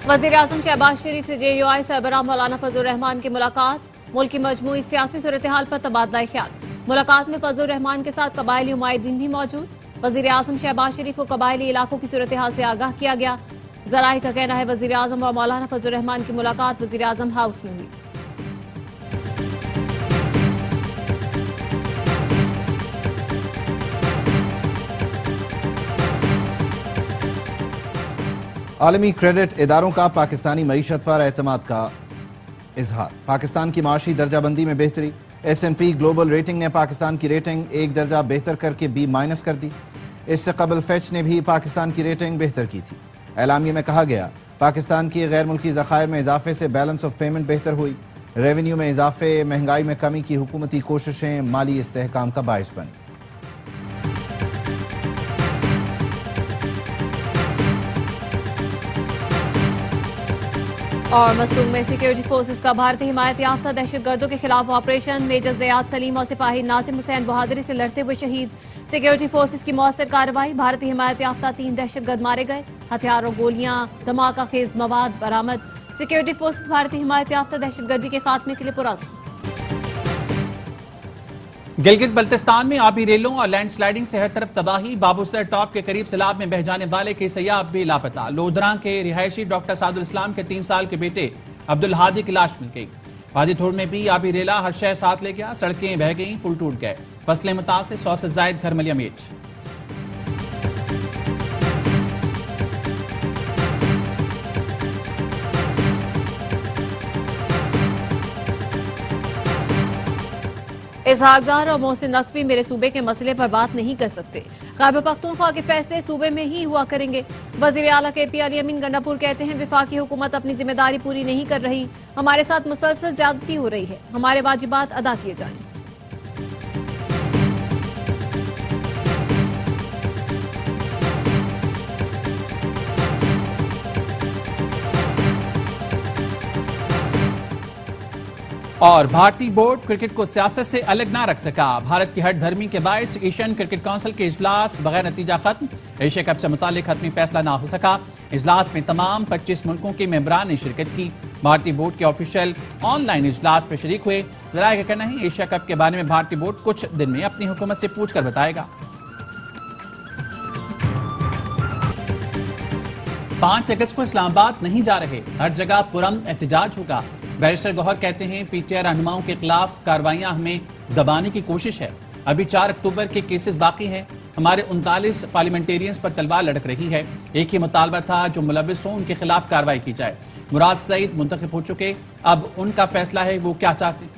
वज़ीर-ए-आज़म शहबाज शरीफ से JUI सरबराह मौलाना फजल रहमान की मुलाकात। मुल्क की मजमूई सियासी सूरत-ए-हाल पर तबादला ख्याल। मुलाकात में फजल रहमान के साथ कबायली नुमाइंदीन भी मौजूद। वज़ीर-ए-आज़म शहबाज शरीफ को कबायली इलाकों की सूरत-ए-हाल से आगाह किया गया। ज़राए का कहना है वज़ीर-ए-आज़म और मौलाना फजल रहमान की मुलाकात वज़ीर-ए-आज़म हाउस में हुई। आलमी क्रेडिट इदारों का पाकिस्तानी मईशत पर एतमाद का इजहार। पाकिस्तान की माशी दर्जाबंदी में बेहतरी। S&P ग्लोबल रेटिंग ने पाकिस्तान की रेटिंग एक दर्जा बेहतर करके B- कर दी। इससे कबल फैच ने भी पाकिस्तान की रेटिंग बेहतर की थी। एलामिया में कहा गया पाकिस्तान की गैर मुल्की ज़खायर में इजाफे से बैलेंस ऑफ पेमेंट बेहतर हुई। रेवेन्यू में इजाफे, महंगाई में कमी की हुकूमती कोशिशें माली इस्तेहकाम का बाइस बनी। और मसूम में सिक्योरिटी फोर्सेस का भारतीय हिमायत याफ्ता दहशतगर्दों के खिलाफ ऑपरेशन। मेजर ज़ियाद सलीम और सिपाही नासिम हुसैन बहादुरी से लड़ते हुए शहीद। सिक्योरिटी फोर्सेस की मौसर कार्रवाई। भारतीय हिमायत याफ्ता 3 दहशतगर्द मारे गए। हथियार और गोलियां, धमाका खेज मवाद बरामद। सिक्योरिटी फोर्सेस भारतीय हिमायत याफ्ता दहशतगर्दी के खात्मे के लिए पुरअज़्म। गिलगित बल्तिस्तान में आबी रेलों और लैंड स्लाइडिंग से हर तरफ तबाही। बाबूसर टॉप के करीब सैलाब में बह जाने वाले कई सयाह भी लापता। लोधरा के रिहायशी डॉक्टर सादुल इस्लाम के 3 साल के बेटे अब्दुल हादी की लाश मिल गई। वादी थोड़ में भी आबी रेला हर शय साथ ले गया। सड़कें बह गईं, पुल टूट गए। फसलें मुतासिर, 100 से जायद घर मलियामेट। इसहाक डार और मोहसिन नकवी मेरे सूबे के मसले पर बात नहीं कर सकते। खैबर पख्तूनख्वा के फैसले सूबे में ही हुआ करेंगे। वजीर आला KP अली अमीन गंडापुर कहते हैं वफाकी हुकूमत अपनी जिम्मेदारी पूरी नहीं कर रही। हमारे साथ मुसलसल ज्यादती हो रही है। हमारे वाजिबात अदा किए जाएं। और भारतीय बोर्ड क्रिकेट को सियासत से अलग ना रख सका। भारत की हट धर्मी के बायस एशियन क्रिकेट काउंसिल के इजलास बगैर नतीजा खत्म। एशिया कप से मुतालिक हतमी फैसला ना हो सका। इजलास में तमाम 25 मुल्कों के मेंबरान ने शिरकत की। भारतीय बोर्ड के ऑफिशियल ऑनलाइन इजलास में शरीक हुए। जराए का कहना है एशिया कप के बारे में भारतीय बोर्ड कुछ दिन में अपनी हुकूमत से पूछ कर बताएगा। 5 अगस्त को इस्लामाबाद नहीं जा रहे। हर जगह पुरअमन एहतजाज होगा। बैरिस्टर गौहर कहते हैं PTI रहनुमाओं के खिलाफ कार्रवाइयां हमें दबाने की कोशिश है। अभी 4 अक्टूबर के केसेस बाकी हैं। हमारे 39 पार्लियामेंटेरियंस पर तलवार लटक रही है। एक ही मुतालबा था जो मुलविस हो उनके खिलाफ कार्रवाई की जाए। मुराद सईद मुंतखब हो चुके, अब उनका फैसला है वो क्या चाहते हैं।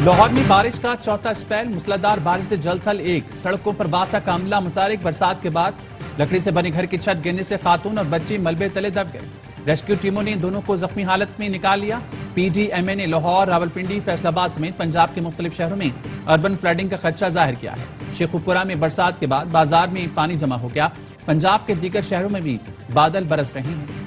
लाहौर में बारिश का चौथा स्पेल। मूसलाधार बारिश से जलथल 1। सड़कों पर बासा का अमला मुतारिक। बरसात के बाद लकड़ी से बने घर की छत गिरने से खातून और बच्ची मलबे तले दब गए। रेस्क्यू टीमों ने दोनों को जख्मी हालत में निकाल लिया। PDMA ने लाहौर, रावलपिंडी, फैसलाबाद समेत पंजाब के मुख्तलिफ शहरों में अर्बन फ्लडिंग का खदशा जाहिर किया है। शेखुपुरा में बरसात के बाद बाजार में पानी जमा हो गया। पंजाब के दीगर शहरों में भी बादल बरस रहे हैं।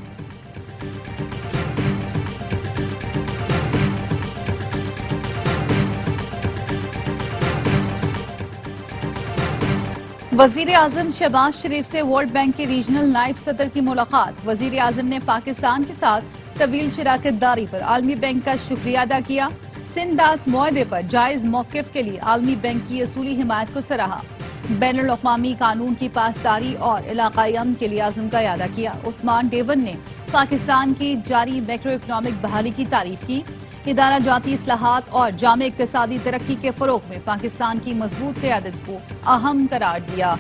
वजीर आजम शहबाज शरीफ से वर्ल्ड बैंक के रीजनल नायब सदर की मुलाकात। वजीर आजम ने पाकिस्तान के साथ तवील शराकतदारी पर आलमी बैंक का शुक्रिया अदा किया। सिंध दास मुआहदे पर जायज मौक़िफ़ के लिए आलमी बैंक की असूली हिमायत को सराहा। बैनुल अक़वामी कानून की पासदारी और इलाकाई अमन के लिए आज़म का इयादा किया। उस्मान डेवन ने पाकिस्तान की जारी मैक्रो इकनॉमिक बहाली की तारीफ की। इदारा जाती इस्लाहात और जामे इक़्तिसादी तरक्की के फ़रोग़ में पाकिस्तान की मजबूत क़यादत को अहम करार दिया।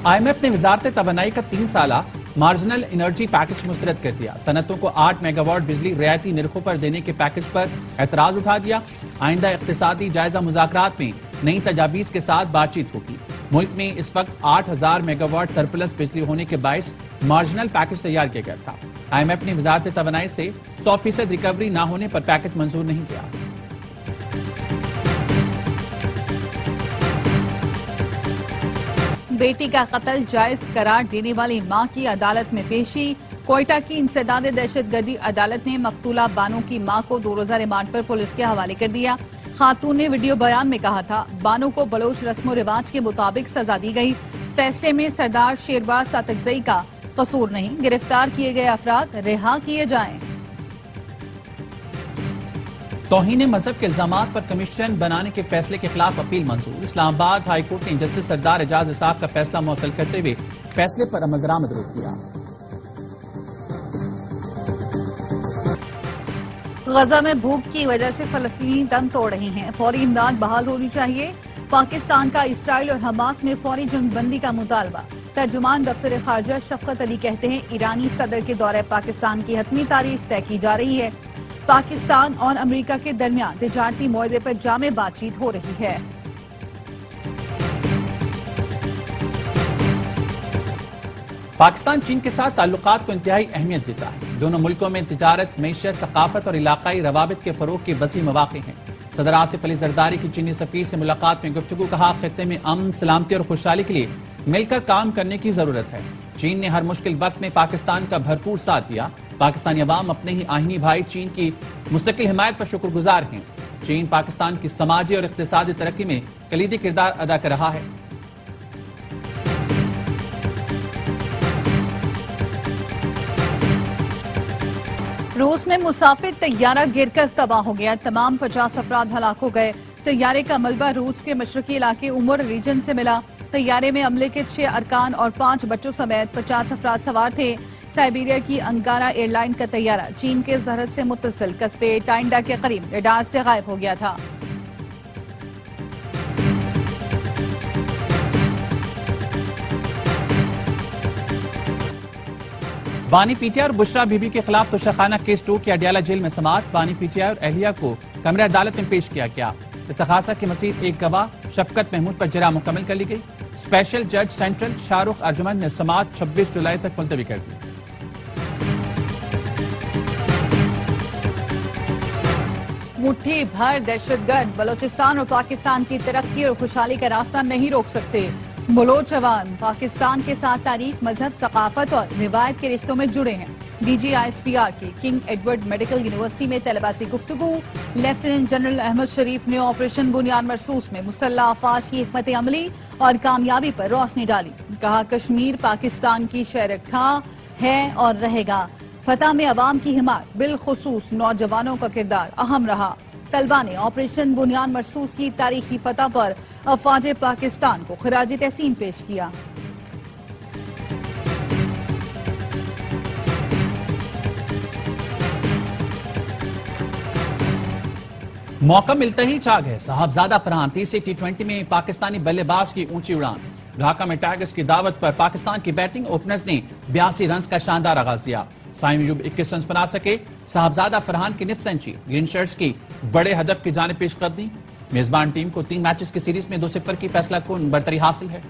IMF ने वज़ारत तवानाई का 3 साला मार्जिनल एनर्जी पैकेज मुस्तरद कर दिया। सनतों को 8 मेगावाट बिजली रियायती निर्खों पर देने के पैकेज पर एतराज उठा दिया। आइंदा इक़्तिसादी जायजा मुज़ाकरात में नई तजावीज़ के साथ बातचीत होगी। मुल्क में इस वक्त 8000 मेगावाट सरप्लस बिजली होने के बायस मार्जिनल पैकेज तैयार किया गया था। IMF ने वज़ारत तवानाई से 100% रिकवरी न होने पर पैकेज मंजूर नहीं किया। बेटी का कत्ल जायज करार देने वाली मां की अदालत में पेशी। कोयटा की इंसदाद दहशतगर्दी अदालत ने मकतूला बानो की मां को 2 रोजा रिमांड पर पुलिस के हवाले कर दिया। खातून ने वीडियो बयान में कहा था, बानो को बलोच रस्म रिवाज के मुताबिक सजा दी गई। फैसले में सरदार शेरबाज सातकजई का कसूर नहीं, गिरफ्तार किए गए अफराद रिहा किए जाएं। तौहीन मजहब के इल्जामात पर कमीशन बनाने के फैसले के खिलाफ अपील मंजूर। इस्लामाबाद हाई कोर्ट ने जस्टिस सरदार एजाज इसाक का फैसला मुअत्तल करते हुए फैसले पर अमल दरामद रोक दिया। गजा में भूख की वजह से फलस्तीनी दम तोड़ रहे हैं, फौरी इमदाद बहाल होनी चाहिए। पाकिस्तान का इसराइल और हमास में फौरी जंगबंदी का मुतालबा। तर्जुमान दफ्तर खारजा शफकत अली कहते हैं, ईरानी सदर के दौरे पाकिस्तान की हतमी तारीख तय की जा रही है। पाकिस्तान और अमेरिका के दरमियान तिजारती मुआहदे पर जामे बातचीत हो रही है। पाकिस्तान चीन के साथ ताल्लुकात को इंतहाई अहमियत देता है। दोनों मुल्कों में तिजारत, मईशत, सकाफत और इलाकाई रवाबित के फरोग के वसी मौक़े हैं। सदर आसिफ अली जरदारी की चीनी सफीर से मुलाकात में गुफ्तगू, कहा खित्ते में अमन, सलामती और खुशहाली के लिए मिलकर काम करने की जरूरत है। चीन ने हर मुश्किल वक्त में पाकिस्तान का भरपूर साथ दिया। पाकिस्तानी अवाम अपने ही आहिनी भाई चीन की मुस्तकिल हिमायत पर शुक्रगुजार हैं। चीन पाकिस्तान की समाजी और इक़्तिसादी तरक्की में कलीदी किरदार अदा कर रहा है। रूस में मुसाफिर तैयारा गिरकर तबाह हो गया, तमाम 50 अफराद हलाक हो गए। तैयारे का मलबा रूस के मशरकी इलाके उमर रीजन से मिला। तैयारे में अमले के 6 अरकान और 5 बच्चों समेत 50 अफराद सवार थे। साइबेरिया की अंकारा एयरलाइन का तैयारा चीन के जहरत से मुत्तसिल कस्बे टाइंडा के करीब रडार से गायब हो गया था। बानी पीटीआई और बुशरा बीबी के खिलाफ तोशाखाना केस 2 की अडियाला जेल में समाअत। बानी पीटीआई और अहलिया को कमरे अदालत में पेश किया गया। इस्तखासा की मजीद एक गवाह शफकत महमूद पर जरा मुकम्मल कर ली गई। स्पेशल जज सेंट्रल शाहरुख अर्जुमन ने समाअत 26 जुलाई तक मुलतवी कर दी। मुट्ठी भर दहशतगर्द बलोचिस्तान और पाकिस्तान की तरक्की और खुशहाली का रास्ता नहीं रोक सकते। बलोच अवाम पाकिस्तान के साथ तारीख, मजहब, सकाफत और रिवायत के रिश्तों में जुड़े हैं। DGISPR की किंग एडवर्ड मेडिकल यूनिवर्सिटी में तलबा से गुफ्तगू। लेफ्टिनेंट जनरल अहमद शरीफ ने ऑपरेशन बुनियाद मरसूस में मुसल्लह अफवाज की हिकमत अमली और कामयाबी पर रोशनी डाली। कहा, कश्मीर पाकिस्तान की शहरक था, है और रहेगा। फतह में अवाम की हिमायत, बिलखुसूस नौजवानों का किरदार अहम रहा। तलबा ने ऑपरेशन बुनियाद मरसूस की तारीखी फतह पर अफवाज पाकिस्तान को खिराज तहसीन पेश किया। मौका मिलते ही चाग है साहबजादा फरहान। तीसरे T20 में पाकिस्तानी बल्लेबाज की ऊंची उड़ान। ढाका में टाइगर्स की दावत पर पाकिस्तान की बैटिंग ओपनर्स ने 82 रन का शानदार आगाज दिया। साइम अयूब 21 रन बना सके। साहबजादा फरहान की निफ सेंचुरी ग्रीन शर्ट्स की बड़े हदफ की जानिब पेश कर दी। मेजबान टीम को 3 मैचेस की सीरीज में 2-0 की फैसला कुन बरतरी हासिल है।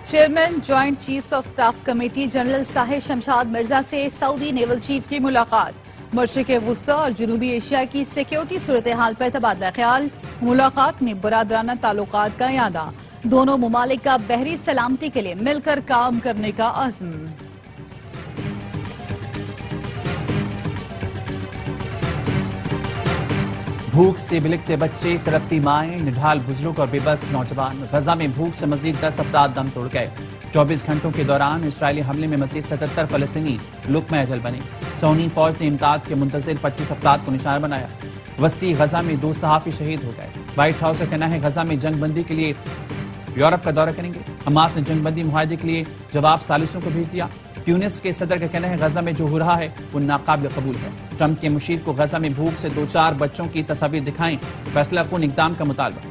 Chairman joint chiefs of staff committee general Sahir Shamshad Mirza से सऊदी नेवल चीफ की मुलाकात। मशरिक वुस्ता और जनूबी एशिया की सिक्योरिटी सूरत हाल पर तबादला ख्याल। मुलाकात में बरादराना ताल्लुकात का यादा। दोनों मुमालिक का बहरी सलामती के लिए मिलकर काम करने का अज़्म। भूख से बिलखते बच्चे, तड़पती माएं, निढाल बुजुर्ग और बेबस नौजवान। गजा में भूख से मजीद 10 अफराद दम तोड़ गए। 24 घंटों के दौरान इसराइली हमले में मजीद 77 फलस्तीनी लुक़्मा अजल बने। सोनी फौज ने इमदाद के मुंतज़िर 25 अफराद को निशाना बनाया। वस्ती गजा में 2 सहाफ़ी शहीद हो गए। व्हाइट हाउस का कहना है गजा में जंगबंदी के लिए यूरोप का दौरा करेंगे। हमास ने जंगबंदी मुआहदे के लिए जवाब सालिसों को भेज दिया। ट्यूनिस के सदर का कहना है गजा में जो हो रहा है वो नाकाबिल कबूल है। ट्रंप के मुशीर को गजा में भूख से 2-4 बच्चों की तस्वीर दिखाएं, फैसला कुन इक़दाम का मुतालबा।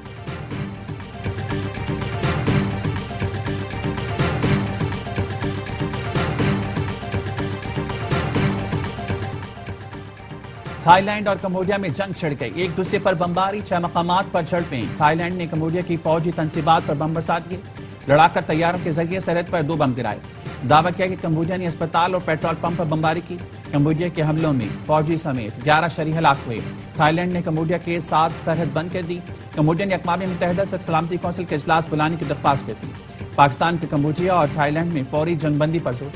थाईलैंड और कम्बोडिया में जंग छिड़ गई। एक दूसरे पर बमबारी, 6 मकामात पर झड़पें। थाईलैंड ने कम्बोडिया की फौजी तनसीबात पर बम बरसात किए। लड़ाकर तैयारों के जरिए सरहद पर 2 बम गिराए। दावा किया कि कंबोडिया ने अस्पताल और पेट्रोल पंप पर बमबारी की। कंबोडिया के हमलों में फौजी समेत 11 शहरी हलाक हुए। थाईलैंड ने कंबोडिया के 7 सरहद बंद कर दी। कंबोडिया ने अक़वाम मुत्तहिदा से सलामती कौंसिल के इजलास बुलाने की दरख्वास्त की थी। पाकिस्तान के कंबोडिया और थाईलैंड में फौरी जंगबंदी पर जोर।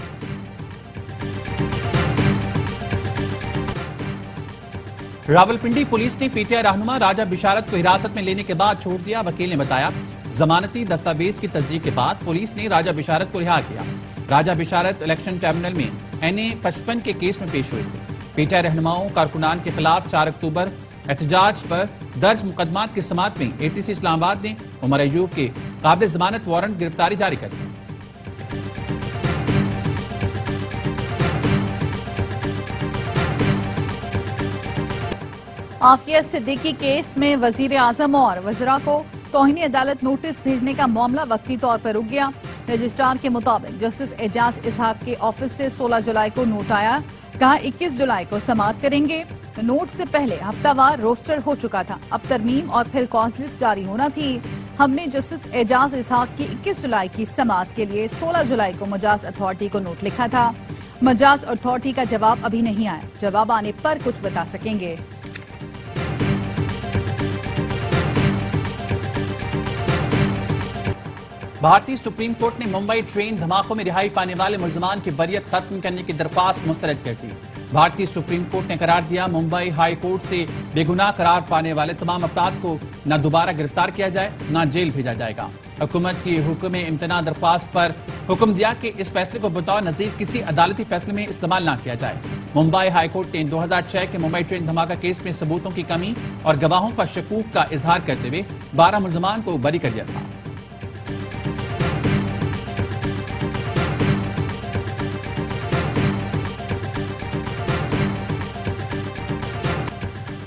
रावलपिंडी पुलिस ने पीटीआई रहनुमा राजा बिशारत को हिरासत में लेने के बाद छोड़ दिया। वकील ने बताया, जमानती दस्तावेज की तस्दीक के बाद पुलिस ने राजा बिशारत को रिहा किया। राजा बिशारत इलेक्शन ट्रिब्यूनल में NA 55 के केस में पेश हुए थे। पीटीआई रहनुमाओं कारकुनान के खिलाफ 4 अक्टूबर एहतजाज पर दर्ज मुकदमात की समाअत में ATC इस्लामाबाद ने उमर अयूब के काबिल जमानत वारंट गिरफ्तारी जारी कर दी। आफिया सिद्दीकी केस में वजीर आजम और वज़रा को तौहीन अदालत नोटिस भेजने का मामला वक्ती तौर पर रुक गया। रजिस्ट्रार के मुताबिक जस्टिस एजाज इसहाक के ऑफिस से 16 जुलाई को नोट आया। कहा 21 जुलाई को समाअत करेंगे। नोट से पहले हफ्तावार रोस्टर हो चुका था। अब तरमीम और फिर कॉज लिस्ट जारी होना थी। हमने जस्टिस एजाज इसहाक की 21 जुलाई की समाअत के लिए 16 जुलाई को मजाज अथॉरिटी को नोट लिखा था। मजाज अथॉरिटी का जवाब अभी नहीं आया। जवाब आने पर कुछ बता सकेंगे। भारतीय सुप्रीम कोर्ट ने मुंबई ट्रेन धमाकों में रिहाई पाने वाले मुलजमान की बरियत खत्म करने की दरख्वास्त मुस्तरद कर दी। भारतीय सुप्रीम कोर्ट ने करार दिया, मुंबई हाई कोर्ट से बेगुनाह करार पाने वाले तमाम अफराद को न दोबारा गिरफ्तार किया जाए न जेल भेजा जाएगा। हुकूमत की हुक्म इम्तना दरख्वास्त पर हुक्म दिया कि इस फैसले को बतौर नजीर किसी अदालती फैसले में इस्तेमाल न किया जाए। मुंबई हाई कोर्ट ने 2006 के मुंबई ट्रेन धमाका केस में सबूतों की कमी और गवाहों पर शकूक का इजहार करते हुए 12 मुलजमान को बरी कर दिया था।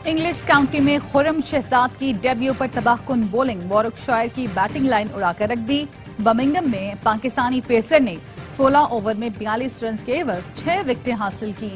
इंग्लिश काउंटी में खुर्रम शहजाद की डेब्यू पर तबाहकुन बॉलिंग, वॉरकशायर की बैटिंग लाइन उड़ाकर रख दी। बर्मिंघम में पाकिस्तानी पेसर ने 16 ओवर में 42 रन के एवज 6 विकेटें हासिल की।